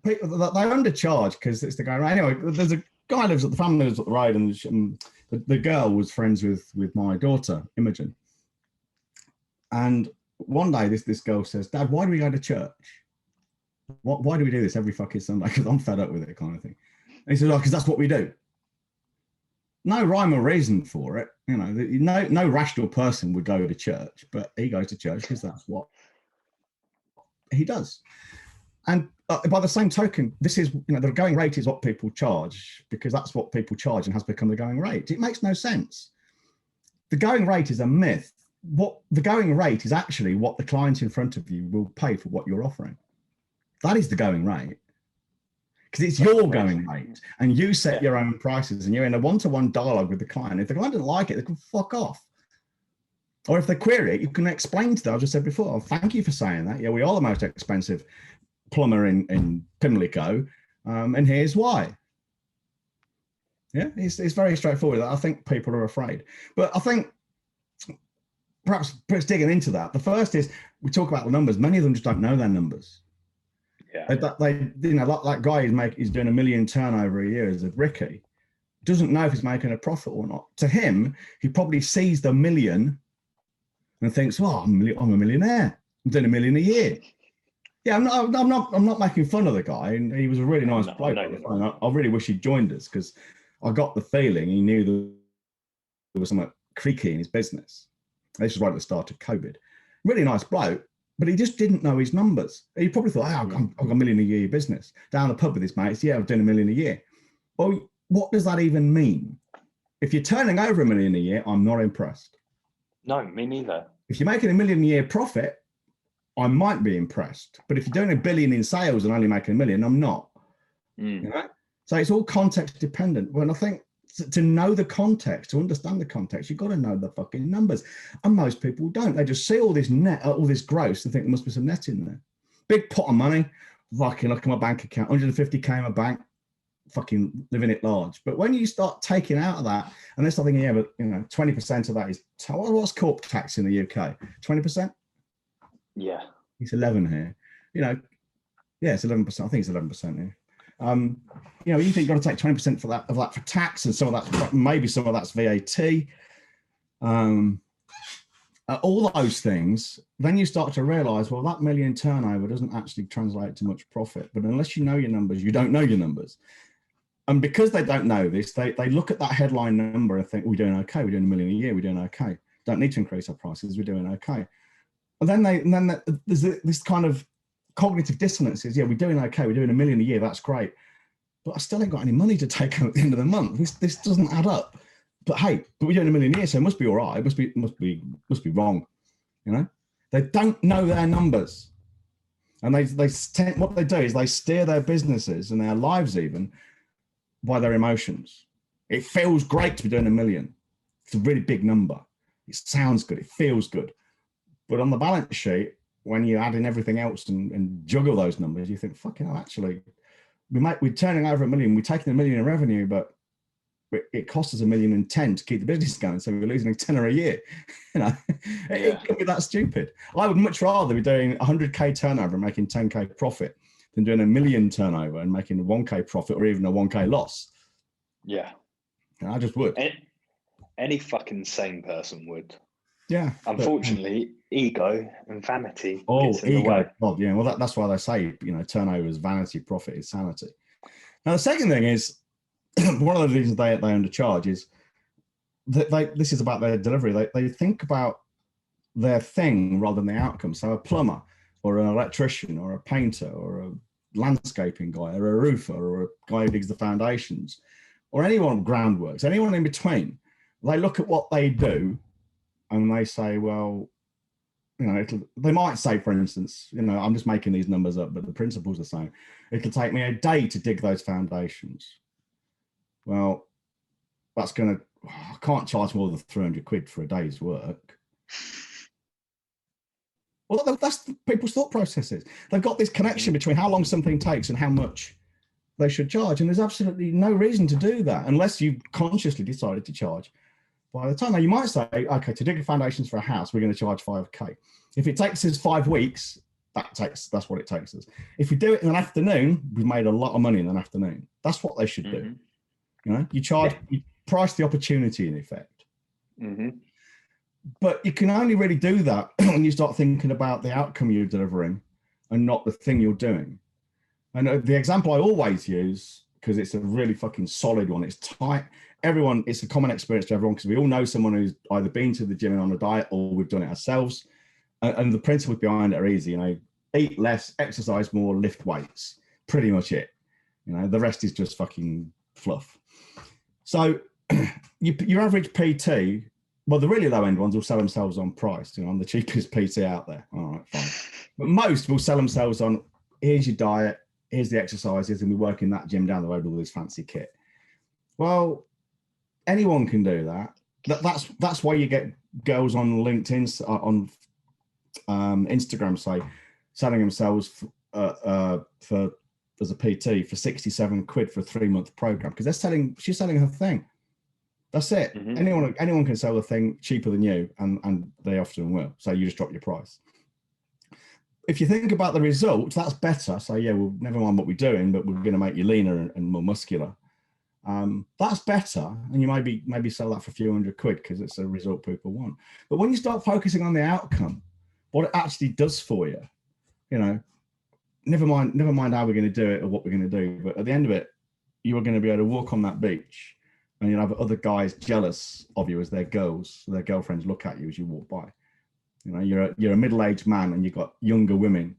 people they undercharge because it's the guy. Anyway, there's a guy lives at the family lives up the road, and the girl was friends with my daughter Imogen. And one day, this girl says, "Dad, why do we go to church? Why do we do this every fucking Sunday? Because I'm fed up with it," kind of thing. And he says, "Oh, because that's what we do." No rhyme or reason for it. You know, no rational person would go to church, but he goes to church because that's what he does. And by the same token, this is, the going rate is what people charge because that's what people charge and has become the going rate. It makes no sense. The going rate is a myth. What the going rate is actually what the client in front of you will pay for what you're offering. That is the going rate. Because it's your going rate and you set your own prices and you're in a one-to-one dialogue with the client. If the client doesn't like it, they can fuck off. Or if they query it, you can explain to them, I just said before, oh, thank you for saying that. Yeah, we are the most expensive plumber in Pimlico, and here's why. Yeah, it's very straightforward. I think people are afraid. But I think perhaps digging into that, the first is we talk about the numbers. Many of them just don't know their numbers. Yeah, that guy is doing $1 million turnover a year as a Ricky, doesn't know if he's making a profit or not. To him, he probably sees the million and thinks, "Well, I'm a millionaire. I'm doing $1 million a year." Yeah, I'm not making fun of the guy, and he was a really nice bloke. I really wish he'd joined us because I got the feeling he knew there was something creaky in his business. This was right at the start of COVID. Really nice bloke. But he just didn't know his numbers. He probably thought, I've got $1 million a year business. Down the pub with his mates, yeah, I'm doing $1 million a year. Well, what does that even mean? If you're turning over $1 million a year, I'm not impressed. No, me neither. If you're making $1 million a year profit, I might be impressed. But if you're doing $1 billion in sales and only making $1 million, I'm not. You know? So it's all context dependent. Well, I think to know the context, to understand the context, you've got to know the fucking numbers. And most people don't. They just see all this net, all this gross and think there must be some net in there. Big pot of money, fucking look at my bank account, 150K in my bank, fucking living it large. But when you start taking out of that, and they're starting thinking, yeah, but 20% of that is, what's corp tax in the UK? 20%? Yeah. It's 11 here. Yeah, it's 11%. I think it's 11% here. You think you've got to take 20% of that for tax, and some of that's maybe some of that's VAT. All those things, then you start to realize, well, that $1 million turnover doesn't actually translate to much profit. But unless you know your numbers, you don't know your numbers. And because they don't know this, they look at that headline number and think, we're doing okay, we're doing $1 million a year, we're doing okay. Don't need to increase our prices, we're doing okay. And then there's this kind of cognitive dissonance is, yeah, we're doing okay, we're doing $1 million a year, that's great. But I still ain't got any money to take out at the end of the month. This doesn't add up. But hey, we're doing $1 million a year, so it must be all right. It must be wrong. They don't know their numbers, and what they do is they steer their businesses and their lives even by their emotions. It feels great to be doing $1 million. It's a really big number. It sounds good. It feels good. But on the balance sheet, when you add in everything else and juggle those numbers, you think, fucking hell, actually, we're turning over $1 million, we're taking $1 million in revenue, but it costs us $1.01 million to keep the business going, so we're losing $10 a year. It can be that stupid. I would much rather be doing 100K turnover and making 10K profit than doing $1 million turnover and making a 1K profit or even a 1K loss. Yeah. I just would. Any fucking sane person would. Yeah. Unfortunately, ego and vanity. Gets in the way. God, yeah. Well, that's why they say, turnover is vanity, profit is sanity. Now, the second thing is, one of the reasons they undercharge is that this is about their delivery. They think about their thing rather than the outcome. So a plumber or an electrician or a painter or a landscaping guy or a roofer or a guy who digs the foundations or anyone groundworks, anyone in between, they look at what they do and they say, well, they might say, for instance, I'm just making these numbers up, but the principle's the same. It'll take me a day to dig those foundations. Well, that's I can't charge more than 300 quid for a day's work. Well, that's people's thought processes. They've got this connection between how long something takes and how much they should charge. And there's absolutely no reason to do that unless you consciously decided to charge by the time. Now, you might say, okay, to dig the foundations for a house, we're going to charge 5K. If it takes us 5 weeks That's what it takes us. If we do it in an afternoon, we've made a lot of money in an afternoon. That's what they should do. You know, you price the opportunity in effect. But you can only really do that when you start thinking about the outcome you're delivering and not the thing you're doing. And the example I always use, because it's a really fucking solid one, it's tight. It's a common experience to everyone, because we all know someone who's either been to the gym and on a diet, or we've done it ourselves. And the principles behind it are easy, you know, eat less, exercise more, lift weights, pretty much it. You know, the rest is just fucking fluff. So your average PT, well, the really low end ones will sell themselves on price. You know, I'm the cheapest PT out there. All right, fine. But most will sell themselves on, here's your diet, here's the exercises, and we work in that gym down the road with all this fancy kit. Well, anyone can do that. That's why you get girls on LinkedIn, on Instagram, say, selling themselves for as a PT for 67 quid for a 3-month program, because she's selling her thing. That's it. Anyone can sell the thing cheaper than you, and they often will. So you just drop your price. If you think about the results, that's better. So yeah, well, never mind what we're doing, but we're going to make you leaner and more muscular. That's better, and you maybe sell that for a few hundred quid because it's a result people want. But when you start focusing on the outcome, what it actually does for you, you know, never mind how we're going to do it or what we're going to do, but at the end of it, you are going to be able to walk on that beach, and you'll have other guys jealous of you as their girlfriends look at you as you walk by. You know, you're a middle-aged man, and you've got younger women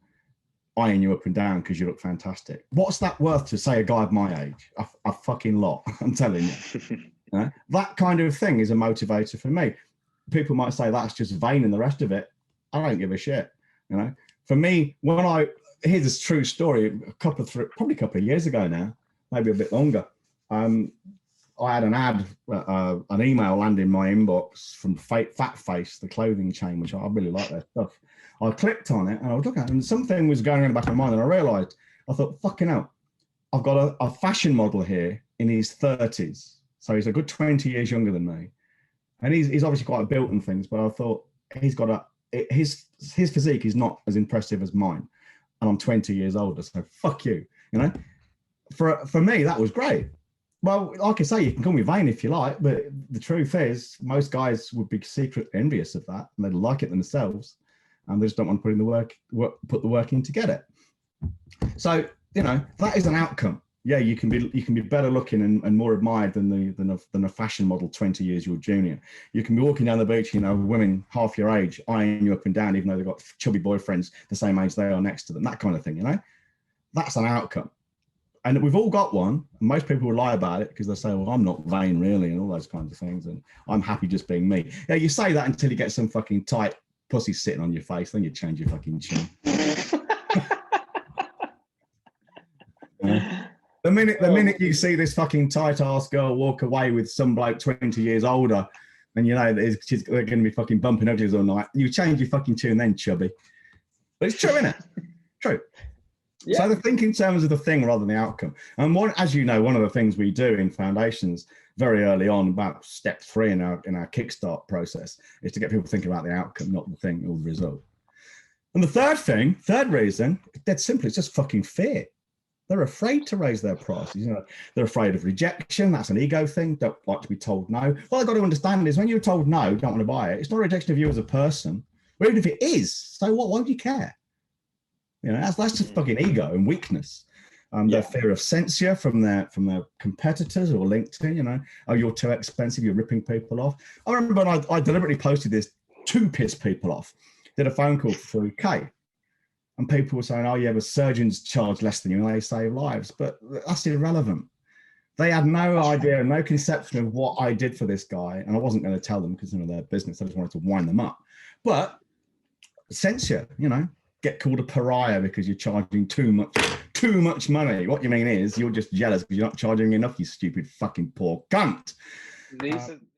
eyeing you up and down because you look fantastic. What's that worth to, say, a guy of my age? A fucking lot, I'm telling you. You know? That kind of thing is a motivator for me. People might say that's just vain and the rest of it. I don't give a shit. You know, for me, here's this true story. Probably a couple of years ago now, maybe a bit longer. I had an email land in my inbox from Fat Face, the clothing chain, which I really like their stuff. I clicked on it and I was looking at it, and something was going in the back of my mind, and I thought, fucking hell, I've got a fashion model here in his 30s. So he's a good 20 years younger than me. And he's obviously quite built and things, but I thought his physique is not as impressive as mine. And I'm 20 years older, so fuck you, you know? For me, that was great. Well, like I say, you can call me vain if you like, but the truth is most guys would be secretly envious of that, and they'd like it themselves, and they just don't want to put the work in to get it. So, you know, that is an outcome. Yeah, you can be better looking and more admired than a fashion model 20 years your junior. You can be walking down the beach, you know, women half your age eyeing you up and down, even though they've got chubby boyfriends the same age they are next to them. That kind of thing, you know, that's an outcome. And we've all got one. And most people will lie about it because they say, well, I'm not vain really, and all those kinds of things, and I'm happy just being me. Yeah, you say that until you get some fucking tight pussy sitting on your face, then you change your fucking chin. The minute you see this fucking tight ass girl walk away with some bloke 20 years older, and you know they're going to be fucking bumping uglies all night, you change your fucking tune then, chubby. But it's true, isn't it? True. Yeah. So think in terms of the thing rather than the outcome. And as you know, one of the things we do in Foundations very early on, about step 3 in our Kickstart process, is to get people thinking about the outcome, not the thing or the result. And the third reason, dead simply, it's just fucking fear. They're afraid to raise their prices. You know, they're afraid of rejection. That's an ego thing. Don't like to be told no. What I've got to understand is when you're told no, don't want to buy it, it's not a rejection of you as a person. Or even if it is, so what? Why do you care? You know, that's just fucking ego and weakness. Their fear of censure from their competitors or LinkedIn. You know, oh, you're too expensive. You're ripping people off. I remember when I deliberately posted this to piss people off. Did a phone call for 3K, and people were saying, "Oh yeah, but surgeons charge less than you, and they save lives." But that's irrelevant. They had no idea, no conception of what I did for this guy, and I wasn't going to tell them because you know their business. I just wanted to wind them up. But censure, you know. Get called a pariah because you're charging too much money. What you mean is you're just jealous because you're not charging enough, you stupid fucking poor cunt.